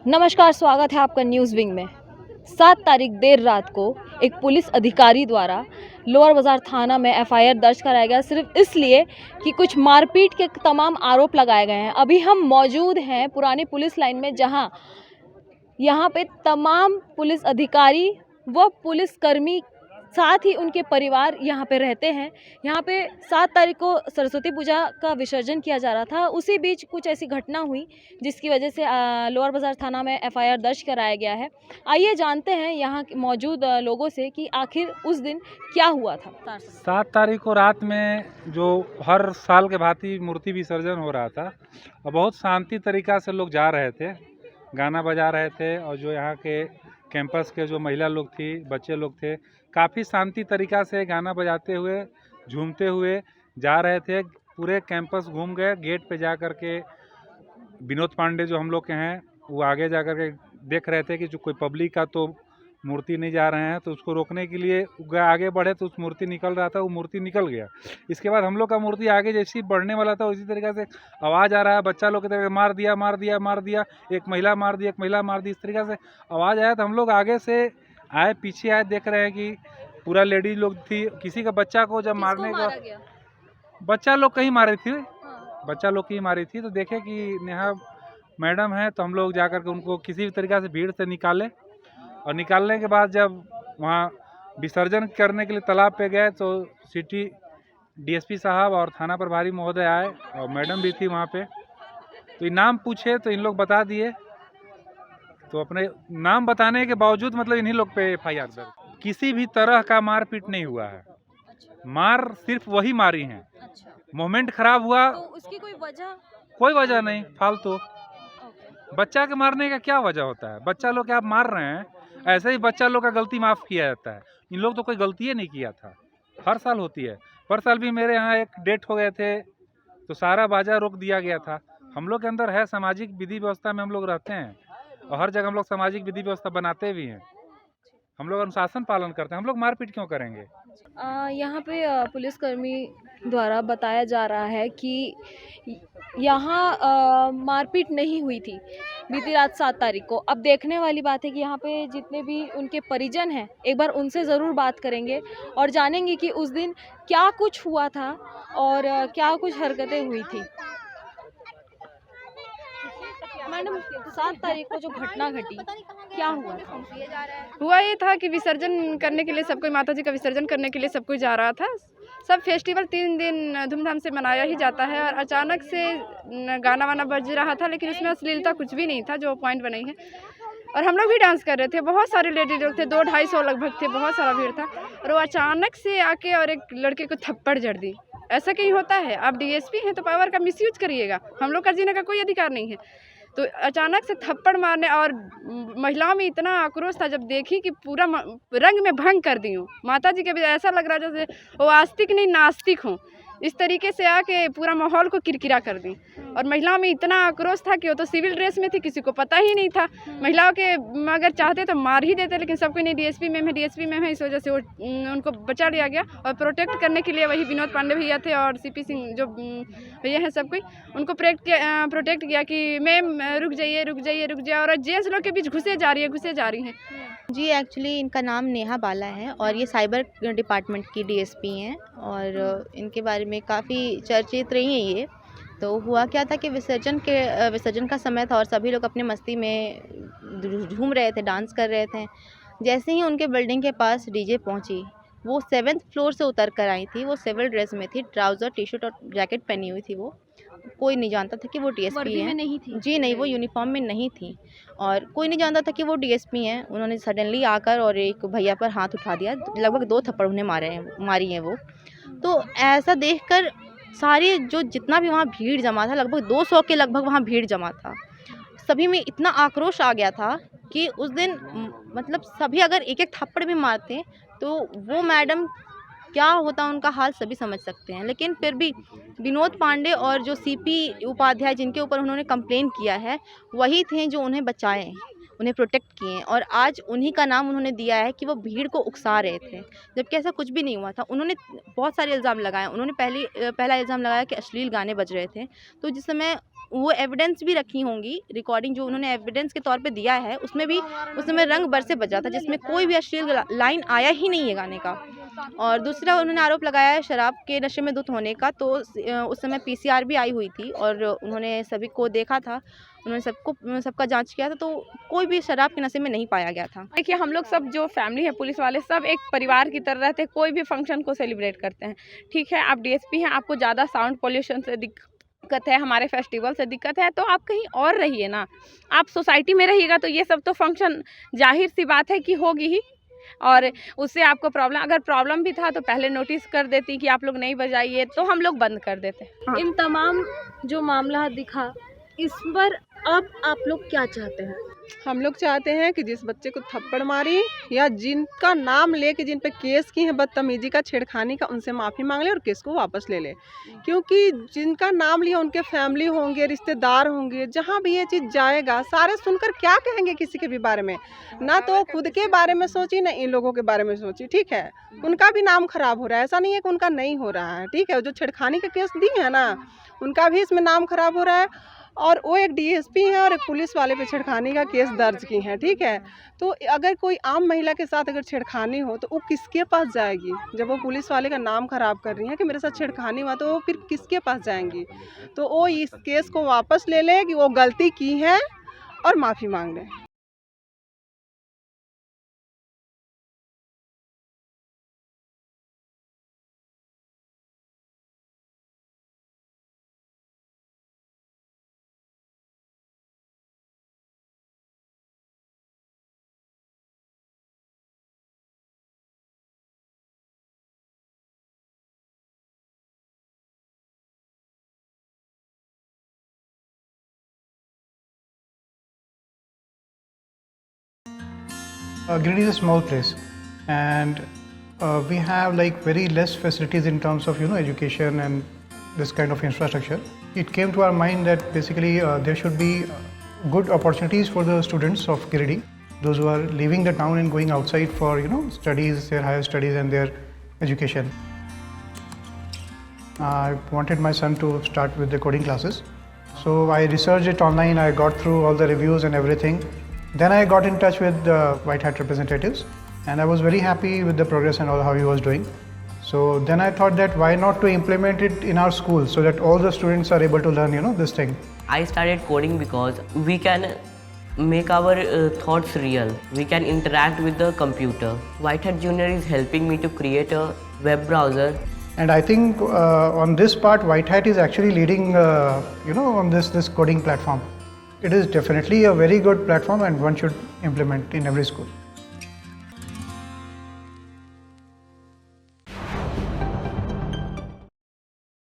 नमस्कार, स्वागत है आपका न्यूज़ विंग में। 7 तारीख देर रात को एक पुलिस अधिकारी द्वारा लोअर बाज़ार थाना में एफआईआर दर्ज कराया गया, सिर्फ इसलिए कि कुछ मारपीट के तमाम आरोप लगाए गए हैं। अभी हम मौजूद हैं पुरानी पुलिस लाइन में, जहां यहाँ पे तमाम पुलिस अधिकारी व पुलिसकर्मी साथ ही उनके परिवार यहाँ पे रहते हैं। यहाँ पे 7 तारीख को सरस्वती पूजा का विसर्जन किया जा रहा था। उसी बीच कुछ ऐसी घटना हुई जिसकी वजह से लोअर बाज़ार थाना में एफआईआर दर्ज कराया गया है। आइए जानते हैं यहाँ मौजूद लोगों से कि आखिर उस दिन क्या हुआ था। 7 तारीख को रात में जो हर साल के भांति मूर्ति विसर्जन हो रहा था और बहुत शांति तरीका से लोग जा रहे थे, गाना बजा रहे थे। और जो यहाँ के कैंपस के जो महिला लोग थी, बच्चे लोग थे, काफ़ी शांति तरीका से गाना बजाते हुए, झूमते हुए जा रहे थे। पूरे कैंपस घूम गए। गेट पे जा कर के विनोद पांडे जो हम लोग के हैं, वो आगे जा कर के देख रहे थे कि जो कोई पब्लिक का तो मूर्ति नहीं जा रहे हैं, तो उसको रोकने के लिए आगे बढ़े तो उस मूर्ति निकल रहा था, वो मूर्ति निकल गया। इसके बाद हम लोग का मूर्ति आगे जैसे ही बढ़ने वाला था, उसी तरीके से आवाज़ आ रहा है, बच्चा लोग की तरह मार दिया मार दिया मार दिया, एक महिला मार दी, एक महिला मार दी, इस तरीके से आवाज़ आया। तो हम लोग आगे से आए, पीछे आए, देख रहे हैं कि पूरा लेडीज लोग थी। किसी का बच्चा को जब मारने का, बच्चा लोग कहीं मारी थी, बच्चा लोग की मारी थी। तो देखे कि नेहा मैडम है, तो हम लोग जाकर के उनको किसी भी तरीके से भीड़ से निकाले। और निकालने के बाद जब वहाँ विसर्जन करने के लिए तालाब पे गए, तो सिटी डीएसपी साहब और थाना प्रभारी महोदय आए और मैडम भी थी वहाँ पे। तो इनाम पूछे तो इन लोग बता दिए। तो अपने नाम बताने के बावजूद मतलब इन्हीं लोग पे एफआईआर दर्ज। किसी भी तरह का मारपीट नहीं हुआ है। मार सिर्फ वही मारी हैं। मोमेंट खराब हुआ तो उसकी कोई वजह नहीं, फालतू। बच्चा के मारने का क्या वजह होता है? बच्चा लोग के आप मार रहे हैं, ऐसे ही बच्चा लोग का गलती माफ़ किया जाता है। इन लोग तो कोई गलती ही नहीं किया था। हर साल होती है। पर साल भी मेरे यहाँ एक डेट हो गए थे, तो सारा बाजार रोक दिया गया था। हम लोग के अंदर है, सामाजिक विधि व्यवस्था में हम लोग रहते हैं और हर जगह हम लोग सामाजिक विधि व्यवस्था बनाते भी हैं। हम लोग अनुशासन पालन करते हैं। हम लोग मारपीट क्यों करेंगे? यहाँ पे पुलिसकर्मी द्वारा बताया जा रहा है कि यहाँ मारपीट नहीं हुई थी बीती रात 7 तारीख को। अब देखने वाली बात है कि यहाँ पे जितने भी उनके परिजन हैं, एक बार उनसे ज़रूर बात करेंगे और जानेंगे कि उस दिन क्या कुछ हुआ था और क्या कुछ हरकतें हुई थी। मैडम, 7 तारीख को जो घटना घटी, क्या हुआ था? हुआ ये था कि विसर्जन करने के लिए सब कोई, माता जी का विसर्जन करने के लिए सब कोई जा रहा था। सब फेस्टिवल 3 दिन धूमधाम से मनाया ही जाता है। और अचानक से गाना वाना बज रहा था, लेकिन उसमें अश्लीलता कुछ भी नहीं था, जो पॉइंट बनाई है। और हम लोग भी डांस कर रहे थे। बहुत सारे लेडी लोग थे, 200-250 लगभग थे, बहुत सारा भीड़ था। और वो अचानक से आके और एक लड़के को थप्पड़ जड़ दी। ऐसा कहीं होता है? आप डीएसपी हैं तो पावर का मिसयूज करिएगा। हम लोग का जीने का कोई अधिकार नहीं है। तो अचानक से थप्पड़ मारने, और महिलाओं में इतना आक्रोश था जब देखी कि पूरा रंग में भंग कर दी हूँ। माता जी के भी ऐसा लग रहा जैसे वो आस्तिक नहीं नास्तिक हों। इस तरीके से आके पूरा माहौल को किरकिरा कर दी। और महिलाओं में इतना आक्रोश था कि वो तो सिविल ड्रेस में थी, किसी को पता ही नहीं था। महिलाओं के अगर चाहते तो मार ही देते, लेकिन सबको नहीं, डीएसपी मैम है, इस वजह से वो उनको बचा लिया गया। और प्रोटेक्ट करने के लिए वही विनोद पांडे भैया थे और सीपी सिंह जो भैया हैं, सब कोई उनको प्रोटेक्ट किया कि मैम रुक जाइए। और जेंट्स लोग के बीच घुसे जा रही हैं। जी, एक्चुअली इनका नाम नेहा बाला है और ये साइबर डिपार्टमेंट की डीएसपी हैं। और इनके बारे में काफ़ी चर्चित रही हैं ये। तो हुआ क्या था कि विसर्जन का समय था और सभी लोग अपने मस्ती में झूम रहे थे, डांस कर रहे थे। जैसे ही उनके बिल्डिंग के पास डीजे पहुंची, वो 7th फ्लोर से उतर कर आई थी। वो सिविल ड्रेस में थी, ट्राउज़र, टी शर्ट और जैकेट पहनी हुई थी। वो कोई नहीं जानता था कि वो डीएसपी हैं। नहीं थी? जी नहीं, वो यूनिफॉर्म में नहीं थी और कोई नहीं जानता था कि वो डीएसपी हैं। उन्होंने सडनली आकर और एक भैया पर हाथ उठा दिया। लगभग 2 थप्पड़ उन्हें मारी हैं वो। तो ऐसा देखकर सारी जो जितना भी वहाँ भीड़ जमा था, लगभग 200 के लगभग वहाँ भीड़ जमा था। सभी में इतना आक्रोश आ गया था कि उस दिन मतलब सभी अगर एक-एक थप्पड़ भी मारते तो वो मैडम क्या होता उनका हाल सभी समझ सकते हैं। लेकिन फिर भी विनोद पांडे और जो सीपी उपाध्याय जिनके ऊपर उन्होंने कंप्लेन किया है, वही थे जो उन्हें बचाए, उन्हें प्रोटेक्ट किए। और आज उन्हीं का नाम उन्होंने दिया है कि वो भीड़ को उकसा रहे थे, जबकि ऐसा कुछ भी नहीं हुआ था। उन्होंने बहुत सारे इल्ज़ाम लगाए। उन्होंने पहला इल्ज़ाम लगाया कि अश्लील गाने बज रहे थे। तो जिस समय वो एविडेंस भी रखी होंगी, रिकॉर्डिंग जो उन्होंने एविडेंस के तौर पे दिया है उसमें भी उस समय रंग बरसे बजा था, जिसमें कोई भी अश्लील लाइन आया ही नहीं है गाने का। और दूसरा उन्होंने आरोप लगाया है शराब के नशे में धुत होने का। तो उस समय पीसीआर भी आई हुई थी और उन्होंने सभी को देखा था, उन्होंने सबका जांच किया था, तो कोई भी शराब के नशे में नहीं पाया गया था। देखिए, हम लोग सब जो फैमिली है, पुलिस वाले सब एक परिवार की तरह रहते हैं, कोई भी फंक्शन को सेलिब्रेट करते हैं। ठीक है, आप डीएसपी हैं, आपको ज़्यादा साउंड पोल्यूशन से दिक्कत है, हमारे फेस्टिवल से दिक्कत है, तो आप कहीं और रहिए ना। आप सोसाइटी में रहिएगा तो ये सब तो फंक्शन जाहिर सी बात है कि होगी ही, और उससे आपको प्रॉब्लम, अगर प्रॉब्लम भी था तो पहले नोटिस कर देती कि आप लोग नहीं बजाइए, तो हम लोग बंद कर देते। हाँ। इन तमाम जो मामला दिखा, इस पर अब आप लोग क्या चाहते हैं? हम लोग चाहते हैं कि जिस बच्चे को थप्पड़ मारी या जिनका नाम लेके जिन पे केस की है बदतमीजी का, छेड़खानी का, उनसे माफ़ी मांग ले और केस को वापस ले ले। क्योंकि जिनका नाम लिया उनके फैमिली होंगे, रिश्तेदार होंगे, जहाँ भी ये चीज़ जाएगा सारे सुनकर क्या कहेंगे किसी के भी बारे में। ना तो खुद के बारे में सोची, ना इन लोगों के बारे में सोची। ठीक है, उनका भी नाम खराब हो रहा है, ऐसा नहीं है कि उनका नहीं हो रहा है। ठीक है, जो छेड़खानी का केस दी है ना, उनका भी इसमें नाम खराब हो रहा है, और वो एक डीएसपी है और एक पुलिस वाले पे छेड़खानी का केस दर्ज की है। ठीक है, तो अगर कोई आम महिला के साथ अगर छेड़खानी हो तो वो किसके पास जाएगी? जब वो पुलिस वाले का नाम खराब कर रही है कि मेरे साथ छेड़खानी हुआ, तो वो फिर किसके पास जाएंगी? तो वो इस केस को वापस ले ले कि वो गलती की है और माफ़ी मांग ले। Giridih is a small place, and we have like very less facilities in terms of education and this kind of infrastructure. It came to our mind that basically there should be good opportunities for the students of Giridih, those who are leaving the town and going outside for studies, their higher studies and their education. I wanted my son to start with the coding classes, so I researched it online. I got through all the reviews and everything. Then I got in touch with the White Hat representatives, and I was very happy with the progress and all how he was doing. So then I thought that why not to implement it in our school so that all the students are able to learn this thing. I started coding because we can make our thoughts real. We can interact with the computer. White Hat Junior is helping me to create a web browser. And I think on this part, White Hat is actually leading, on this coding platform. It is definitely a very good platform and one should implement in every school.